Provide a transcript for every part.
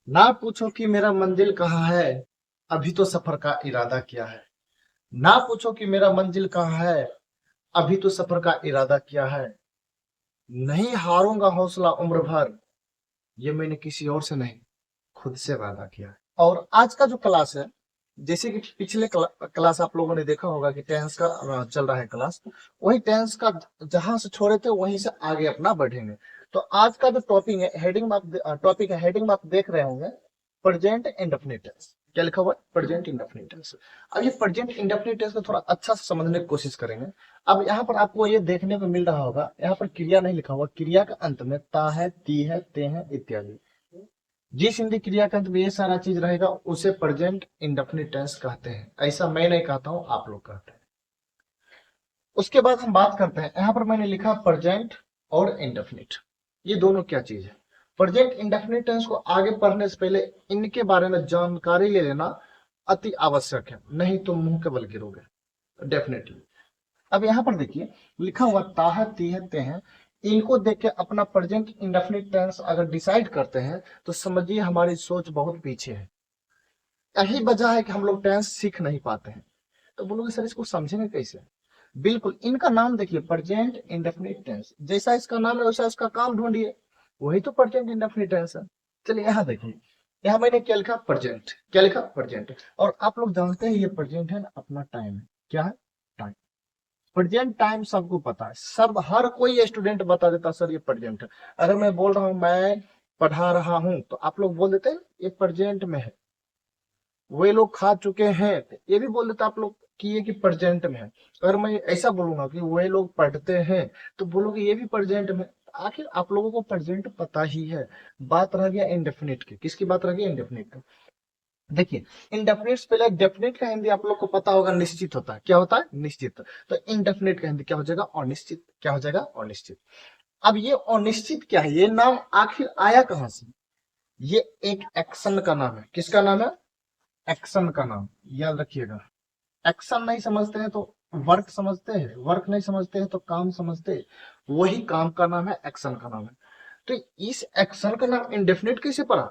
ना पूछो कि मेरा मंजिल कहाँ है, अभी तो सफर का इरादा किया है। ना पूछो कि मेरा मंजिल कहाँ है, अभी तो सफर का इरादा किया है। नहीं हारूंगा हौसला उम्र भर, ये मैंने किसी और से नहीं, खुद से वादा किया है। और आज का जो क्लास है, जैसे कि पिछले क्लास आप लोगों ने देखा होगा कि टेंस का चल रहा है क्लास, वही टेंस का जहां से छोड़े थे वहीं से आगे अपना बढ़ेंगे। तो आज का जो टॉपिक है, हेडिंग में आप देख रहे होंगे, प्रेजेंट इंडेफिनिट टेंस। क्या लिखा हुआ है? Present indefinite tense. अब ये प्रेजेंट इंडेफिनिट टेंस को थोड़ा अच्छा से समझने की कोशिश करेंगे। अब यहाँ पर आपको ये देखने को मिल रहा होगा, यहाँ पर क्रिया नहीं लिखा हुआ, क्रिया का अंत में ता है, ती है, ते है इत्यादि। जिस हिंदी क्रिया के अंत में ये सारा चीज रहेगा उसे प्रेजेंट इंडेफिनिट टेंस कहते हैं। ऐसा मैं नहीं कहता हूं, आप लोग कहते हैं। उसके बाद हम बात करते हैं, यहां पर मैंने लिखा प्रेजेंट और इंडेफिनिट, ये दोनों क्या चीज है। प्रेजेंट इंडेफिनिट टेंस को आगे पढ़ने से पहले इनके बारे में जानकारी ले लेना अति आवश्यक है, नहीं तो मुंह के बल गिरोगे डेफिनेटली। अब यहाँ पर देखिए, लिखा हुआ ता है, ती है, ते हैं। इनको देख के अपना प्रेजेंट इंडेफिनिट टेंस अगर डिसाइड करते हैं तो समझिए हमारी सोच बहुत पीछे है। यही वजह है कि हम लोग टेंस सीख नहीं पाते हैं। तो बोलोगे सर इसको समझेंगे कैसे? बिल्कुल, इनका नाम देखिए, प्रेजेंट इंडेफिनिट टेंस, जैसा इसका नाम है वैसा इसका काम ढूंढिए, वही तो प्रेजेंट इंडेफिनिट टेंस है। चलिए यहाँ देखिए, यहाँ मैंने क्या लिखा? प्रेजेंट। क्या लिखा? प्रेजेंट। और आप लोग जानते हैं ये प्रेजेंट है ना, अपना टाइम है। क्या है? टाइम। प्रेजेंट टाइम सबको पता है, सब हर कोई स्टूडेंट बता देता सर ये प्रेजेंट है। अगर मैं बोल रहा हूँ मैं पढ़ा रहा हूँ तो आप लोग बोल देते हैं ये प्रेजेंट में है। वे लोग खा चुके हैं तो ये भी बोल देते आप लोग कि ये कि प्रेजेंट में है। अगर मैं ऐसा बोलूंगा कि वे लोग पढ़ते हैं तो बोलोगे ये भी प्रेजेंट में। आखिर आप लोगों को प्रेजेंट पता ही है। बात रह गया इंडेफिनिट की, किसकी बात रह गई? इंडेफिनिट। देखिए, इंडेफिनिट से पहले डेफिनेट का हिंदी आप लोग को पता होगा, निश्चित होता है। क्या होता है? निश्चित। तो इंडेफिनिट का हिंदी क्या हो जाएगा? अनिश्चित। क्या हो जाएगा? अनिश्चित। अब ये अनिश्चित क्या है? ये नाम आखिर आया कहां से? ये एक एक्शन का नाम है। किसका नाम है? एक्शन का नाम। याद रखिएगा, एक्शन नहीं समझते हैं तो वर्क समझते हैं, वर्क नहीं समझते हैं तो काम समझते हैं। वही काम का नाम है, एक्शन का नाम है। तो इस एक्शन का नाम इंडेफिनिट कैसे पड़ा?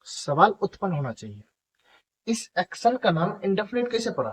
सवाल उत्पन्न होना चाहिए, इस एक्शन का नाम इंडेफिनिट कैसे पड़ा?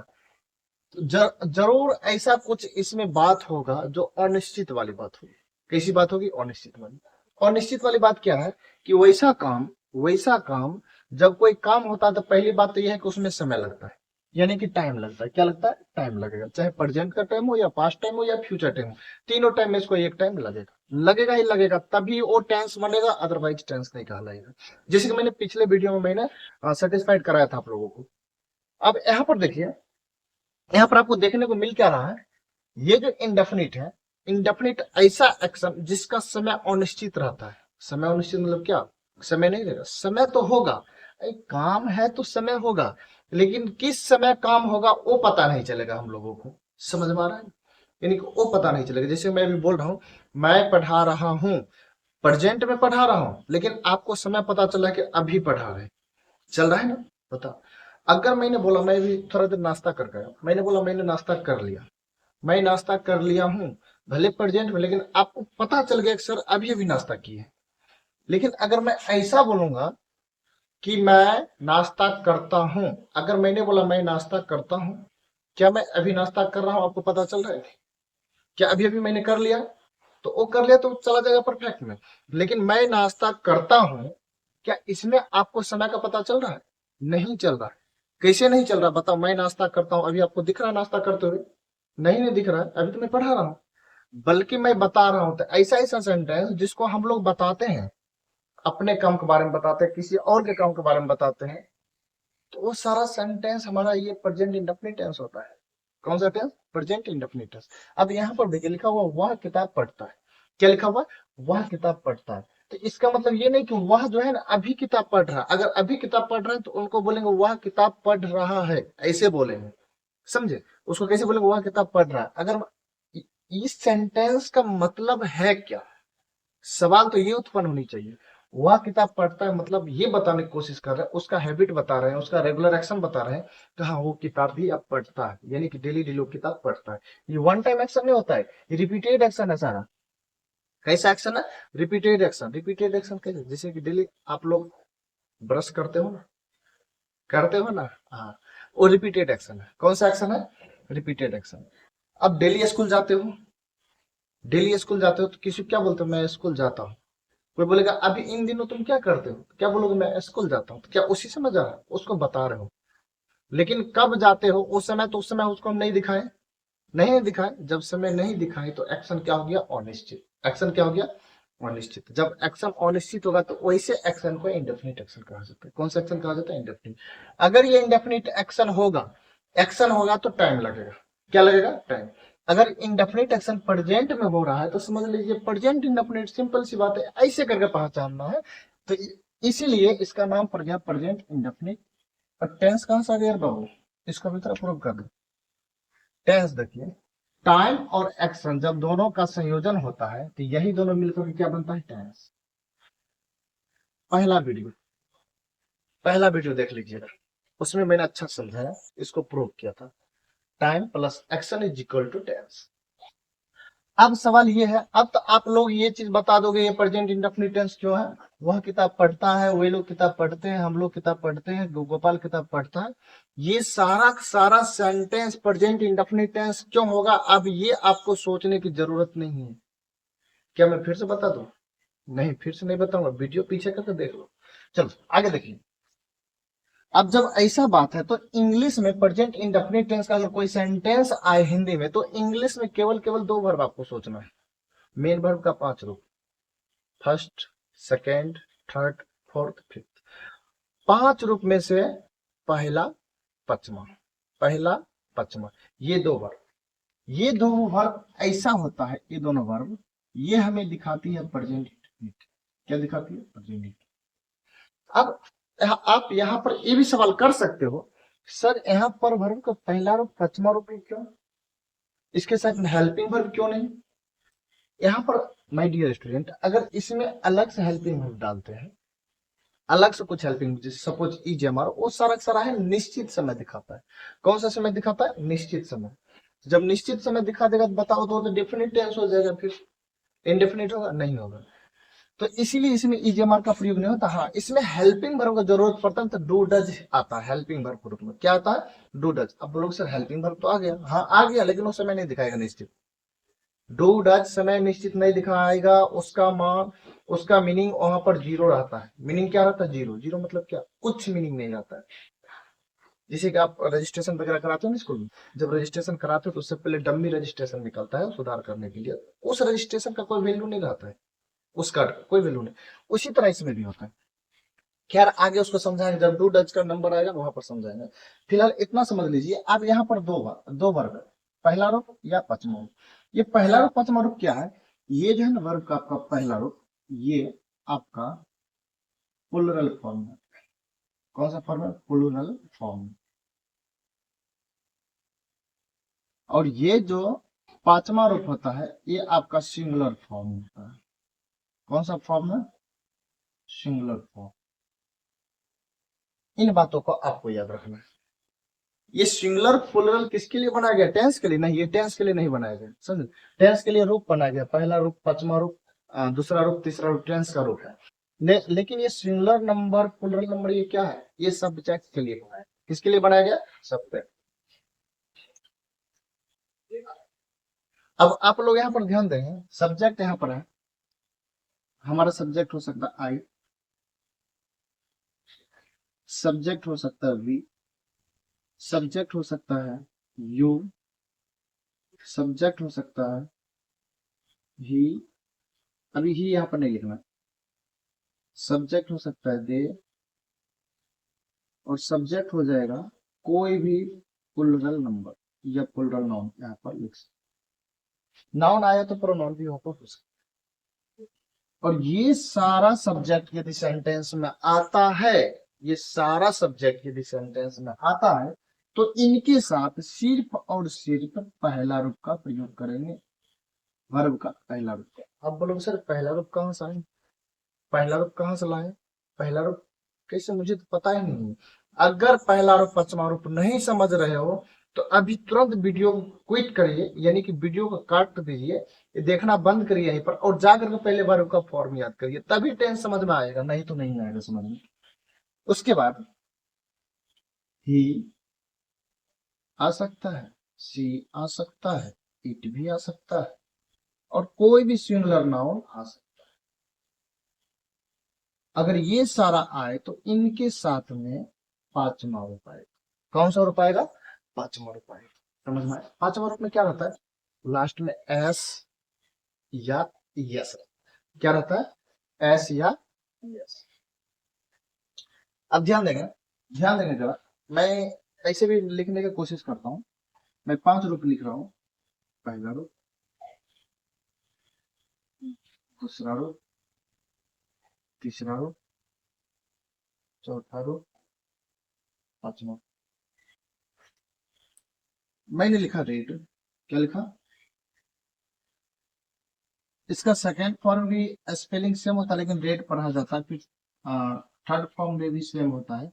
तो जरूर ऐसा कुछ इसमें बात होगा जो अनिश्चित वाली बात होगी। कैसी बात होगी? अनिश्चित वाली। अनिश्चित वाली बात क्या है कि वैसा काम जब कोई काम होता है तो पहली बात तो यह है कि उसमें समय लगता है, यानी कि टाइम लगता है। क्या लगता है? टाइम लगेगा। चाहे प्रेजेंट का टाइम हो या पास्ट टाइम हो या फ्यूचर टाइम हो, तीनों टाइम में इसको एक टाइम लगेगा, लगेगा ही लगेगा, तभी वो टेंस बनेगा, अदरवाइज टेंस नहीं कहलाएगा। जैसे कि मैंने पिछले वीडियो में मैंने सेटिस्फाइड कराया था आप लोगों को। अब यहाँ पर देखिए, यहाँ पर आपको देखने को मिल क्या रहा है, ये जो इंडेफिनिट है, इंडेफिनिट ऐसा एक्शन जिसका समय अनिश्चित रहता है। समय अनिश्चित मतलब क्या? समय नहीं रहेगा, समय तो होगा, एक काम है तो समय होगा, लेकिन किस समय काम होगा वो पता नहीं चलेगा हम लोगों को। समझ में आ रहा है? यानी कि वो पता नहीं चलेगा। जैसे मैं अभी बोल रहा हूँ मैं पढ़ा रहा हूँ, प्रेजेंट में पढ़ा रहा हूँ, लेकिन आपको समय पता चला कि अभी पढ़ा रहे, चल रहा है ना? बता। अगर मैंने बोला मैं भी थोड़ा देर नाश्ता कर गया, मैंने बोला मैंने नाश्ता कर लिया, मैं नाश्ता कर लिया हूँ, भले प्रेजेंट में, लेकिन आपको पता चल गया कि सर अभी अभी नाश्ता किए। लेकिन अगर मैं ऐसा बोलूंगा कि मैं नाश्ता करता हूँ, अगर मैंने बोला मैं नाश्ता करता हूँ, क्या मैं अभी नाश्ता कर रहा हूँ? आपको पता चल रहा है? क्या अभी अभी मैंने कर लिया? तो वो कर लिया तो चला जाएगा परफेक्ट में। लेकिन मैं नाश्ता करता हूँ, क्या इसमें आपको समय का पता चल रहा है? नहीं चल रहा है। कैसे नहीं चल रहा बताओ? मैं नाश्ता करता हूँ, अभी आपको दिख रहा है नाश्ता करते हुए? नहीं नहीं दिख रहा है, अभी तो मैं पढ़ा रहा हूँ। बल्कि मैं बता रहा हूं। तो ऐसा ऐसा सेंटेंस जिसको हम लोग बताते हैं, अपने काम के बारे में बताते हैं, किसी और के काम के बारे में बताते हैं, तो वो सारा सेंटेंस हमारा ये प्रेजेंट इंडेफिनिट टेंस होता है। कौन सा टेंस? Present indefinite tense. अब यहाँ पर देखिए, लिखा हुआ वह किताब पढ़ता है। क्या लिखा हुआ? वह किताब पढ़ता है। तो इसका मतलब ये नहीं कि वह जो है ना अभी किताब पढ़ रहा है। अगर अभी किताब पढ़ रहा है तो उनको बोलेंगे वह किताब पढ़ रहा है, ऐसे बोलेंगे। समझे? उसको कैसे बोलेंगे? वह किताब पढ़ रहा है। अगर इस सेंटेंस का मतलब है क्या, सवाल तो ये उत्पन्न होनी चाहिए। वह किताब पढ़ता है मतलब ये बताने की कोशिश कर रहे हैं, उसका हैबिट बता रहे हैं, उसका रेगुलर एक्शन बता रहे हैं कि हाँ वो किताब भी अब पढ़ता है, यानी कि डेली डेली वो किताब पढ़ता है। ये वन टाइम एक्शन नहीं होता है, ये रिपीटेड एक्शन है सारा। कैसा एक्शन है? Repeated action. रिपीटेड एक्शन कैसे? जैसे कि डेली आप लोग ब्रश करते हो ना, करते हो ना, हाँ, वो रिपीटेड एक्शन है। कौन सा एक्शन है? Repeated action. अब डेली स्कूल जाते हो, डेली स्कूल जाते हो तो किसी को क्या बोलते हो? मैं स्कूल जाता हूँ। कोई बोलेगा अभी इन दिनों तुम क्या करते हो? क्या बोलोगे? मैं स्कूल जाता हूँ। तो क्या उसी समय जा रहा है? उसको बता रहे हो। लेकिन कब जाते हो? उस समय, तो उस समय उसको हम नहीं दिखाए, नहीं दिखाए। जब समय नहीं दिखाए तो एक्शन क्या हो गया? अनिश्चित। एक्शन क्या हो गया? अनिश्चित। जब एक्शन अनिश्चित होगा तो वैसे एक्शन को इंडेफिनिट एक्शन कहा जाता है। कौन सा एक्शन कहा जाता है? इंडेफिनिट। अगर ये इंडेफिनिट एक्शन होगा तो टाइम लगेगा। क्या लगेगा? टाइम। अगर इंडेफिनिट एक्शन प्रेजेंट में हो रहा है तो समझ लीजिए प्रेजेंट इंडेफिनिट, सिंपल सी बात है, ऐसे करके पहचानना है। तो इसीलिए इसका नाम पड़ गया प्रेजेंट इंडेफिनिट। और टेंस कहां से आ गया बाबू? इसको भी तरह प्रूव कर दो। टेंस देखिए, टाइम और एक्शन जब दोनों का संयोजन होता है तो यही दोनों मिलकर के क्या बनता है? टेंस। पहला वीडियो, पहला वीडियो देख लीजिएगा, उसमें मैंने अच्छा समझाया, इसको प्रूव किया था। Time plus action is equal to tense. अब सवाल ये है, अब तो आप लोग ये चीज बता दोगे ये प्रेजेंट इंडेफिनिट टेंस क्यों है। वह किताब पढ़ता है, वे लोग किताब पढ़ते हैं, हम लोग किताब पढ़ते हैं, गोपाल किताब पढ़ता है। ये सारा सारा सेंटेंस प्रेजेंट इंडेफिनिट टेंस क्यों होगा? अब ये आपको सोचने की जरूरत नहीं है। क्या मैं फिर से बता दूं? नहीं, फिर से नहीं बताऊंगा, वीडियो पीछे करके देख लो। चलो आगे देखिए। अब जब ऐसा बात है तो इंग्लिश में प्रेजेंट इंडेफिनिट टेंस का अगर कोई सेंटेंस आए हिंदी में तो इंग्लिश में केवल केवल दो वर्ब आपको सोचना है। मेन वर्ब का 5 रूप, first, second, third, fourth, fifth. 5 रूप में से पहला, पचमा, पहला, पचमा, ये दो वर्ब, ये दो वर्ब ऐसा होता है, ये दोनों वर्ब ये हमें दिखाती है प्रेजेंट इंडेफिनिट। क्या दिखाती है? प्रेजेंट। अब आप यहाँ पर ये भी सवाल कर सकते हो, सर यहाँ पर वर्ब का पहला रूप पचमा रूप क्यों, इसके साथ हेल्पिंग वर्ब क्यों नहीं? यहाँ पर माय डियर स्टूडेंट, अगर इसमें अलग से हेल्पिंग वर्ब डालते हैं, अलग से कुछ हेल्पिंग, जैसे सपोज इज हमारा, वो सारा सारा है निश्चित समय दिखाता है। कौन सा समय दिखाता है? निश्चित समय। जब निश्चित समय दिखा देगा तो बताओ तो डेफिनेट टेंस हो जाएगा, फिर इंडेफिनिट होगा? नहीं होगा। तो इसीलिए इसमें ईजेमआर का प्रयोग नहीं होता। हाँ, इसमें हेल्पिंग वर्ब का जरूरत पड़ता है तो डू डज आता है हेल्पिंग वर्ब के रूप में। क्या आता है? Do does. अब बोलोगे सर हेल्पिंग वर्ब तो आ गया, हाँ आ गया, लेकिन वो समय नहीं दिखाएगा निश्चित। डू डज समय निश्चित नहीं दिखाएगा, उसका मान, उसका मीनिंग वहां पर जीरो रहता है। मीनिंग क्या रहता है? जीरो। जीरो मतलब क्या? कुछ मीनिंग नहीं रहता है। जैसे कि आप रजिस्ट्रेशन वगैरह कराते हो ना स्कूल में, जब रजिस्ट्रेशन कराते हो तो उससे पहले डम्मी रजिस्ट्रेशन निकलता है सुधार करने के लिए, उस रजिस्ट्रेशन का कोई वैल्यू नहीं रहता है, उस कार्ड का कोई वैल्यू नहीं। उसी तरह इसमें भी होता है। खैर आगे उसको समझाएंगे, जब डू डच का नंबर आएगा वहां पर समझाएंगे। फिलहाल इतना समझ लीजिए। अब यहाँ पर दो वर्ग है, पहला रूप या पचमा रूप। ये पहला रूप पचमा रूप क्या है? ये जो है ना वर्ग का आपका पहला रूप, ये आपका प्लुरल फॉर्म है। कौन सा फॉर्म है? Plural form. और ये जो पांचवा रूप होता है ये आपका सिंगुलर फॉर्म होता है। कौन सा फॉर्म है? Singular form. इन बातों को आपको याद रखना है। ये सिंगुलर प्लुरल किसके लिए बनाया गया? टेंस के लिए नहीं, ये टेंस के लिए नहीं बनाया गया, समझ। टेंस के लिए रूप बनाया गया, पहला रूप, पचमा रूप, दूसरा रूप, तीसरा रूप टेंस का रूप है। लेकिन ये सिंगुलर नंबर, प्लुरल नंबर, ये क्या है? ये सब्जेक्ट के लिए बनाया है। किसके लिए बनाया गया? सब्जेक्ट। अब आप लोग यहाँ पर ध्यान देंगे, सब्जेक्ट यहाँ पर है, हमारा सब्जेक्ट हो सकता है आई, सब्जेक्ट हो सकता है वी, सब्जेक्ट हो सकता है यू, सब्जेक्ट हो सकता है ही, अभी ही यहाँ पर नहीं लिखना, सब्जेक्ट हो सकता है दे, और सब्जेक्ट हो जाएगा कोई भी प्लुरल नंबर या प्लुरल नाउन। यहाँ पर लिख सकते, नाउन आया तो प्रोनाउन भी हो सकता। और ये सारा सब्जेक्ट यदि सेंटेंस में आता है, ये सारा सब्जेक्ट यदि सेंटेंस में आता है तो इनके साथ सिर्फ और सिर्फ पहला रूप का प्रयोग करेंगे, वर्ब का पहला रूप का। अब बोलोगे सर पहला रूप कहाँ से आए, पहला रूप कहाँ से लाए, पहला रूप कैसे, मुझे तो पता ही नहीं है। अगर पहला रूप पचमा रूप नहीं समझ रहे हो तो अभी तुरंत वीडियो को क्विट करिए, यानी कि वीडियो को काट दीजिए, ये देखना बंद करिए यहीं पर, और जाकर के पहले वर्ब का फॉर्म याद करिए, तभी टेंस समझ में आएगा, नहीं तो नहीं आएगा समझ में। उसके बाद ही आ सकता है, सी आ सकता है, इट भी आ सकता है, और कोई भी सिंगुलर नाउन आ सकता है। अगर ये सारा आए तो इनके साथ में पांचवा रूप आएगा। कौन सा रूप आएगा? पांचवा रूप आएगा। समझ में आया? पांचवा रूप में क्या रहता है? लास्ट में एस या यस। क्या रहता है? एस या यस। अब ध्यान देंगे, ध्यान देंगे जरा। मैं ऐसे भी लिखने की कोशिश करता हूँ। मैं 5 रूप लिख रहा हूँ। पहला रूप, दूसरा रूप, तीसरा रूप, चौथा रूप, पांचवा। मैंने लिखा रेड। क्या लिखा? इसका सेकेंड फॉर्म भी स्पेलिंग सेम होता है, लेकिन रेड पढ़ा जाता है। फिर थर्ड फॉर्म में भी सेम होता है,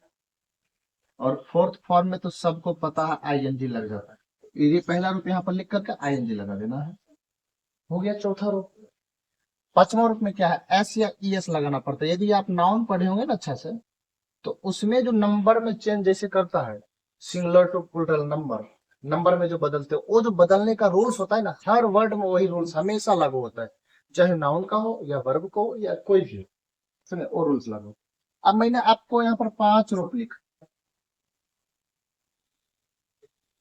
और फोर्थ फॉर्म में तो सबको पता है आईएनजी लग जाता है। ये पहला रूप यहाँ पर लिख करके आईएनजी लगा देना है। हो गया चौथा रूप। पांचवा रूप में क्या है? एस या ई एस लगाना पड़ता है। यदि आप नाउन पढ़े होंगे ना अच्छा से, तो उसमें जो नंबर में चेंज जैसे करता है, singular to plural number, number में जो बदलते हैं, वो जो बदलने का रूल्स होता है ना, हर वर्ड में वही रूल्स हमेशा लागू होता है, चाहे नाउन का हो या वर्ब का हो या कोई भी हो। सुनिए, वो रूल्स लागू। अब मैंने आपको यहाँ पर 5 रूप लिखा।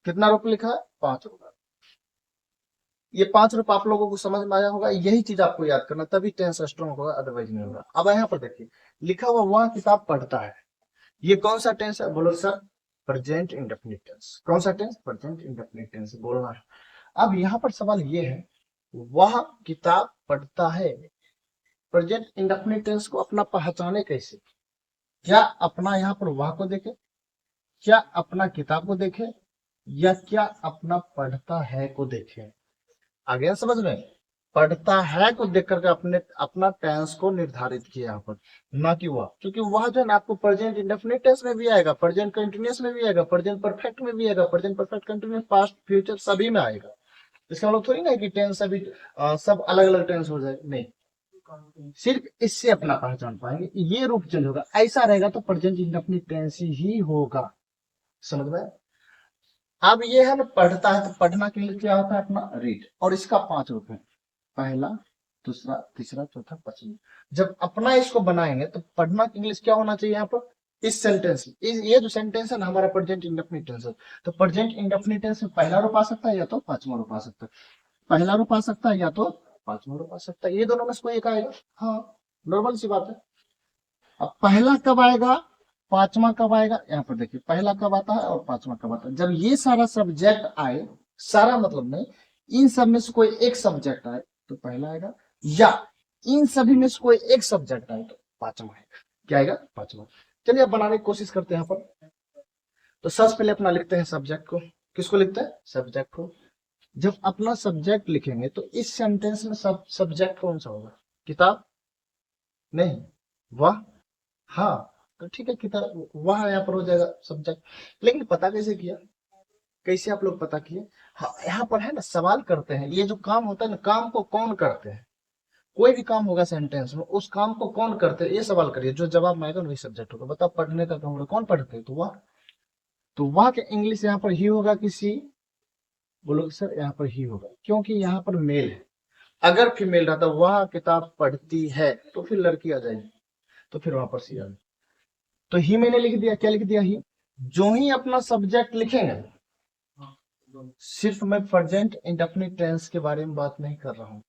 कितना रूप लिखा है? 5 रूप। ये 5 रूप आप लोगों को समझ में आया होगा। यही चीज आपको याद करना, तभी टेंस स्ट्रॉन्ग होगा, अदरवाइज नहीं होगा। अब यहाँ पर देखिए, लिखा हुआ वह किताब पढ़ता है। ये कौन सा टेंस है? बोलो सर। Present indefinite tense. कौन सा टेंस? प्रेजेंट इंडेफिनिट टेंस बोलना है। अब यहाँ पर सवाल ये है, वह किताब पढ़ता है। प्रेजेंट इंडेफिनिट टेंस को अपना पहचाने कैसे? क्या अपना यहाँ पर वह को देखे, क्या अपना किताब को देखे, या क्या अपना पढ़ता है को देखे? आ गया समझ में? पढ़ता है को देख करके अपने अपना टेंस को निर्धारित किया यहाँ पर, ना कि वह। क्योंकि वह जो है ना, आपको प्रेजेंट इंडेफिनिट टेंस में भी आएगा, प्रेजेंट कंटिन्यूअस में भी आएगा, प्रेजेंट परफेक्ट में भी आएगा, present perfect continuous, past future सभी में आएगा। इसका मतलब थोड़ी ना है कि टेंस अभी सब अलग अलग टेंस हो जाए, नहीं। सिर्फ इससे अपना पहचान पाएंगे। ये रूप चेंज होगा, ऐसा रहेगा तो प्रेजेंट इंडेफिनिट टेंस ही होगा। समझ में? अब ये है ना, पढ़ता है, तो पढ़ना के लिए क्या होता है? अपना रीड। और इसका 5 रूप है, पहला, दूसरा, तीसरा, चौथा, पांचवा। जब अपना इसको बनाएंगे तो पढ़ना की इंग्लिश क्या होना चाहिए यहाँ पर? इस सेंटेंस, ये जो सेंटेंस है ना, हमारा प्रेजेंट इंडेफिनिट टेंस है। तो प्रेजेंट इंडेफिनिट टेंस में पहला रूप आ सकता है या तो पांचवा रूप आ सकता है। पहला रूप आ सकता है या तो पांचवा रूप आ सकता है। ये दोनों में से कोई एक आएगा। हाँ, नॉर्मल सी बात है। अब पहला कब आएगा, पांचवा कब आएगा? यहाँ पर देखिए, पहला कब आता है और पांचवा कब आता है। जब ये सारा सब्जेक्ट आए, सारा मतलब नहीं, इन सब में से कोई एक सब्जेक्ट आए तो पहला आएगा, या इन सभी में से कोई एक सब्जेक्ट आए तो पांचवा आएगा। क्या आएगा? पांचवा। चलिए अब बनाने की कोशिश करते हैं यहाँ पर। तो सबसे पहले अपना लिखते हैं सब्जेक्ट को। किसको लिखते हैं? सब्जेक्ट को। जब अपना सब्जेक्ट लिखेंगे तो इस सेंटेंस में सब सब्जेक्ट कौन सा होगा? किताब? नहीं। वह? हाँ। तो ठीक है, किताब वह यहाँ पर हो जाएगा सब्जेक्ट। लेकिन पता कैसे किया? कैसे आप लोग पता किए? हाँ, यहाँ पर है ना, सवाल करते हैं। ये जो काम होता है ना, काम को कौन करते हैं? कोई भी काम होगा सेंटेंस में, उस काम को कौन करते हैं, ये सवाल करिए। जो जवाब में आएगा वही सब्जेक्ट होगा। बताओ, पढ़ने का काम होगा, कौन पढ़ते हैं? तो वह। तो वह के इंग्लिश यहाँ पर ही होगा कि सी? बोलोगे सर यहाँ पर ही होगा, क्योंकि यहाँ पर मेल है। अगर फीमेल रहता, वह किताब पढ़ती है, तो फिर लड़की आ जाएगी, तो फिर वहां पर सी आ जाएगी। तो ही मैंने लिख दिया। क्या लिख दिया? ही। जो ही अपना सब्जेक्ट लिखेंगे, सिर्फ मैं प्रेजेंट इंडेफिनिट टेंस के बारे में बात नहीं कर रहा हूं।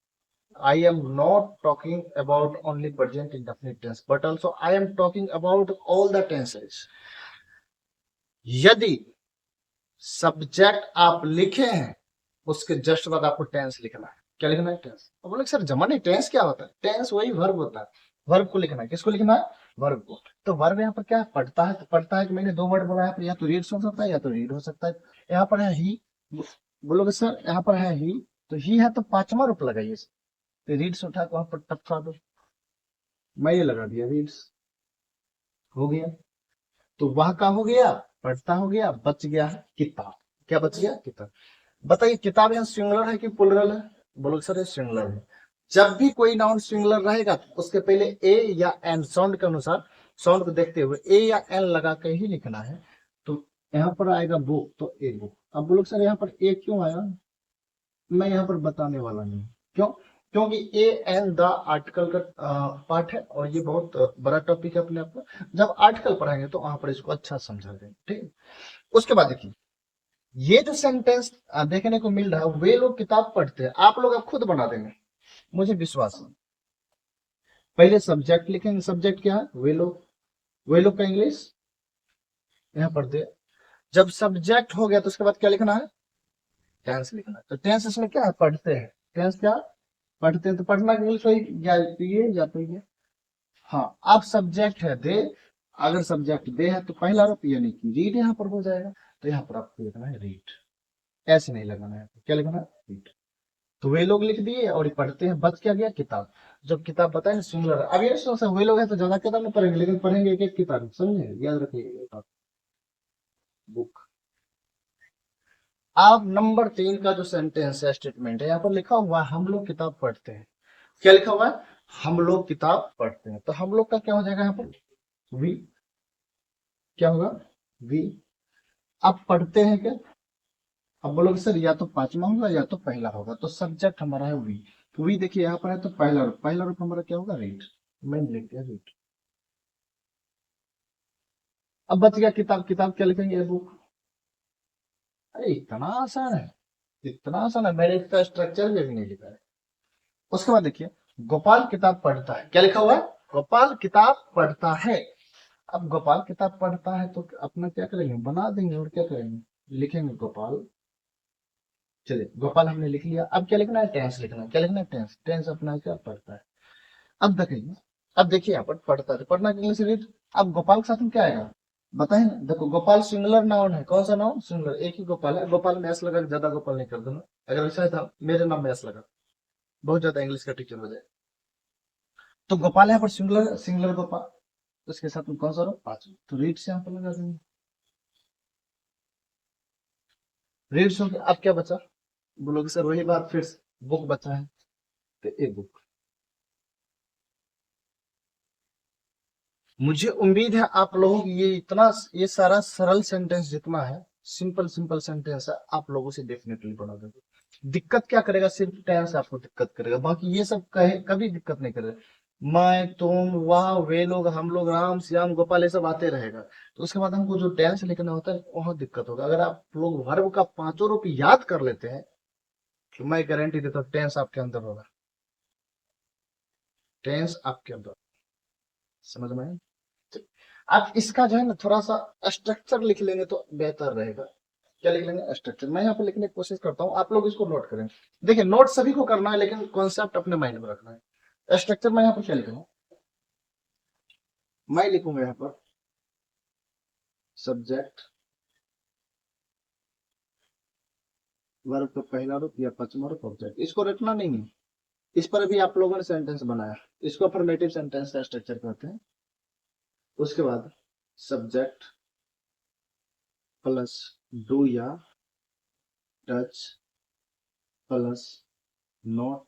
I am not talking about only present indefinite tense, but also I am talking about all the tenses. यदि सब्जेक्ट आप लिखे हैं, उसके जस्ट बाद आपको टेंस लिखना है। क्या लिखना है? टेंस। अब बोले सर जमा नहीं, टेंस क्या होता है? टेंस वही वर्ब होता है। वर्ब को लिखना है। किसको लिखना है? वर्ब को। तो वर्ब यहाँ पर क्या है? पढ़ता है। तो पढ़ता है कि मैंने 2 वर्ड बोला है, या तो रीड्स हो सकता है या तो रीड हो सकता है। यहाँ पर है ही। बोलोगे सर यहाँ पर है ही, तो ही है तो पांचवा रूप लगाइए। तो रीड्स उठा के वहां पर टपका दो। मैं ये लगा दिया, रीड्स। हो गया। तो वह का हो गया, पढ़ता हो गया, बच गया है किताब। क्या बच गया? किताब। बताइए, किताब यहाँ सिंगुलर है कि प्लुरल है? बोलो सर ये सिंगुलर है। जब भी कोई नाउन सिंगुलर रहेगा तो उसके पहले ए या एन साउंड के अनुसार साउंड को देखते हुए ए या एन लगा के ही लिखना है। तो यहाँ पर आएगा बुक, तो ए बुक। अब बोलो सर यहाँ पर ए क्यों आया, मैं यहाँ पर बताने वाला नहीं। क्यों? क्योंकि ए एन द आर्टिकल का पार्ट है और ये बहुत बड़ा टॉपिक है अपने आप में। जब आर्टिकल पढ़ाएंगे तो वहां पर इसको अच्छा समझा देंगे, ठीक है। उसके बाद देखिए, ये जो सेंटेंस देखने को मिल रहा है, वे लोग किताब पढ़ते हैं, आप लोग अब खुद बना देंगे, मुझे विश्वास है। पहले सब्जेक्ट लिखेंगे, सब्जेक्ट क्या है, वे लोग का इंग्लिश यहाँ पढ़ते हैं। जब सब्जेक्ट हो गया तो उसके बाद क्या लिखना है, टेंस लिखना है। तो टेंस इसमें क्या है, पढ़ते हैं। टेंस क्या, पढ़ते हैं। तो पढ़ना की इंग्लिश वही, या तो ये। हाँ, अब सब्जेक्ट है दे, अगर सब्जेक्ट दे है तो पहला रूप यानी कि रीड यहाँ पर हो जाएगा। तो यहाँ पर आपको लिखना है रीड, ऐसे नहीं लगाना है, क्या लिखना है, रीड। तो वे लोग लिख दिए और ये पढ़ते हैं, बच क्या गया, किताब। जब किताब बताए ना सिंगुलर, अब ये सोच वे लोग है तो ज्यादा किताब नहीं पढ़ेंगे, लेकिन पढ़ेंगे एक एक किताब, समझे, याद रखिए, बुक। अब नंबर 3 का जो सेंटेंस है, स्टेटमेंट है, यहाँ पर लिखा हुआ है हम लोग किताब पढ़ते हैं। क्या लिखा हुआ है, हम लोग किताब पढ़ते हैं। तो हम लोग का क्या हो जाएगा यहाँ पर, वी। क्या होगा, वी। अब पढ़ते हैं क्या, अब बोलोगे सर या तो पांचवा होगा या तो पहला होगा। तो सब्जेक्ट हमारा है वी, तो वी देखिए यहाँ पर है तो पहला रूप हमारा क्या होगा, रीड। मैंने लिख दिया रीड। अब बच गया किताब, किताब क्या लिखेंगे, बुक। अरे इतना आसान है, इतना आसान है, मैंने इसका स्ट्रक्चर भी नहीं लिखा है। उसके बाद देखिए, गोपाल किताब पढ़ता है, क्या लिखा हुआ है, गोपाल किताब पढ़ता है। अब गोपाल किताब पढ़ता है तो अपना क्या करेंगे, बना देंगे, और क्या करेंगे, लिखेंगे गोपाल। चलिए गोपाल हमने लिख लिया। अब क्या लिखना है, टेंस लिखना है। क्या लिखना है, टेंस। टेंस अपना क्या पढ़ता है। अब देखिए, अब देखिए यहाँ पर पढ़ता है, पढ़ना की इंग्लिश रीड। अब गोपाल के साथ में क्या आएगा, बताए ना, देखो गोपाल सिंगुलर नाउन है, कौन सा नाउन, सिंगुलर, एक ही गोपाल है। गोपाल में एस लगा, ज्यादा गोपाल नहीं कर देना, अगर वैसा था मेरे नाम में एस लगा, बहुत ज्यादा इंग्लिश का टीचर हो जाए। तो गोपाल यहाँ पर सिंगुलर, सिंगुलर गोपाल, उसके साथ में कौन सा रो, पांच, तो रीड से यहाँ पर लगा देंगे, रीड से। अब क्या बचा, बोलोगे सर वही बात फिर बुक बचा है, तो ए बुक। मुझे उम्मीद है आप लोगों की ये सारा सरल सेंटेंस जितना है, सिंपल सिंपल सेंटेंस है, आप लोगों से डेफिनेटली बना देगा। दिक्कत क्या करेगा, सिर्फ टेंस आपको दिक्कत करेगा, बाकी ये सब कहे कभी दिक्कत नहीं करेगा। मैं, तुम, वह, वे लोग, हम लोग, राम श्याम गोपाल, ये सब आते रहेगा। तो उसके बाद हमको जो टेंस लिखना होता है वहां दिक्कत होगा। अगर आप लोग वर्ब का पांचों रूप याद कर लेते हैं तो मैं गारंटी देता हूँ टेंस आपके अंदर होगा, टेंस आपके अंदर, समझ में आया? आप इसका जो है ना थोड़ा सा स्ट्रक्चर लिख लेंगे तो बेहतर रहेगा। क्या लिख लेंगे, स्ट्रक्चर। मैं यहाँ पे लिखने की कोशिश करता हूँ, आप लोग इसको नोट करें। देखिए नोट सभी को करना है, लेकिन कॉन्सेप्ट अपने माइंड में रखना है। स्ट्रक्चर मैं यहाँ पर क्या लिखूंगा, मैं लिखूंगा यहाँ पर सब्जेक्ट, वर्ब का पहला रूप या पांचवा रूप, ऑब्जेक्ट। इसको रटना नहीं है, इस पर भी आप लोगों ने सेंटेंस बनाया, इसको अफर्मेटिव सेंटेंस का स्ट्रक्चर कहते हैं। उसके बाद सब्जेक्ट प्लस डू या touch plus not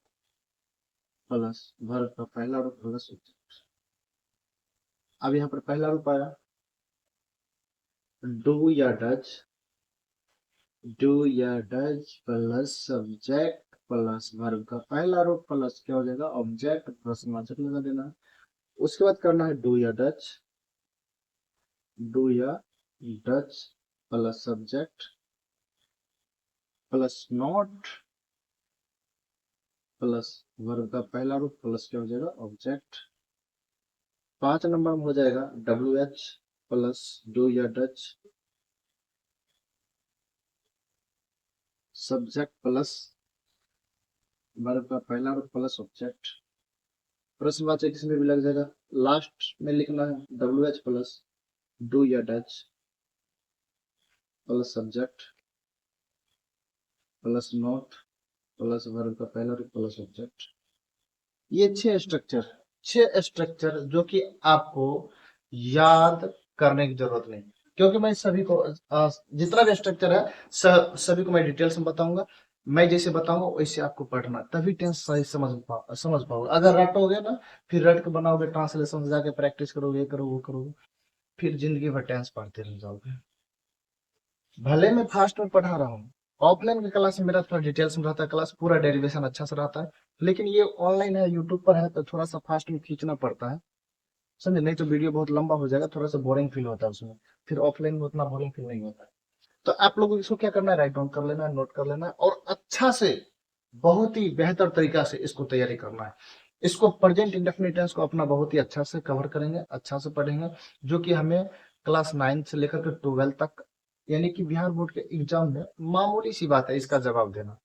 plus verb का पहला रूप प्लस ऑब्जेक्ट। अब यहाँ पर पहला रूप आया डू या डच, डू या Dutch plus subject plus verb का पहला रूप प्लस क्या हो जाएगा, ऑब्जेक्ट, प्रश्नवाचक लगा देना। उसके बाद करना है डू या डच, डू या Dutch plus subject plus not plus verb का पहला रूप प्लस क्या हो जाएगा, ऑब्जेक्ट। 5 नंबर में हो जाएगा डब्ल्यू एच प्लस डू या डच सब्जेक्ट प्लस वर्ब का पहला रूप प्लस ऑब्जेक्ट, प्रश्नवाचक इसमें भी लग जाएगा। लास्ट में लिखना है डब्ल्यू एच प्लस डू या Dutch plus subject plus not plus verb का पहला रूप प्लस ऑब्जेक्ट। ये 6 स्ट्रक्चर जो कि आपको याद करने की जरूरत नहीं, क्योंकि मैं सभी को जितना भी स्ट्रक्चर है सभी को मैं डिटेल्स में बताऊंगा। मैं जैसे बताऊंगा वैसे आपको पढ़ना, तभी टेंस सही समझ पाओगे। अगर रटोगे ना, फिर रट के बनाओगे, ट्रांसलेशन जाके प्रैक्टिस करोगे, ये करोगे वो करोगे, फिर जिंदगी भर टेंस पढ़ते रह जाओगे। भले मैं फास्ट में पढ़ा रहा हूँ, ऑफलाइन की क्लास में मेरा थोड़ा डिटेल्स में रहता है, क्लास पूरा डेरिवेशन अच्छा से रहता है, लेकिन ये ऑनलाइन है, यूट्यूब पर है, तो थोड़ा सा फास्ट में खींचना पड़ता है, समझे, नहीं तो वीडियो बहुत लंबा हो जाएगा, थोड़ा सा बोरिंग फील होता है उसमें। फिर ऑफलाइन में उतना बोरिंग फील नहीं होता है। तो आप लोगों को इसको क्या करना है, राइट डाउन कर लेना है, नोट कर लेना है, और अच्छा से, बहुत ही बेहतर तरीका से इसको तैयारी करना है। इसको प्रेजेंट इंडेफिनिट टेंस को अपना बहुत ही अच्छा से कवर करेंगे, अच्छा से पढ़ेंगे, जो कि हमें क्लास 9 से लेकर के 12 तक, यानी कि बिहार बोर्ड के एग्जाम में मामूली सी बात है इसका जवाब देना।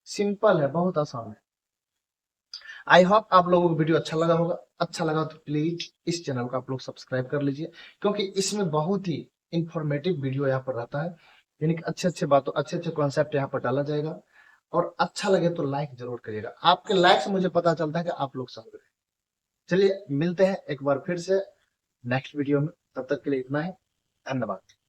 सिंपल है, बहुत आसान है। आई होप आप लोगों को वीडियो अच्छा लगा होगा। अच्छा लगा तो प्लीज इस चैनल को आप लोग सब्सक्राइब कर लीजिए, क्योंकि इसमें बहुत ही इंफॉर्मेटिव वीडियो यहाँ पर रहता है, यानी कि अच्छे अच्छे बातों, अच्छे अच्छे कॉन्सेप्ट यहाँ पर डाला जाएगा। और अच्छा लगे तो लाइक जरूर करिएगा, आपके लाइक से मुझे पता चलता है कि आप लोग समझ रहे हैं। चलिए मिलते हैं एक बार फिर से नेक्स्ट वीडियो में, तब तक के लिए इतना ही। धन्यवाद।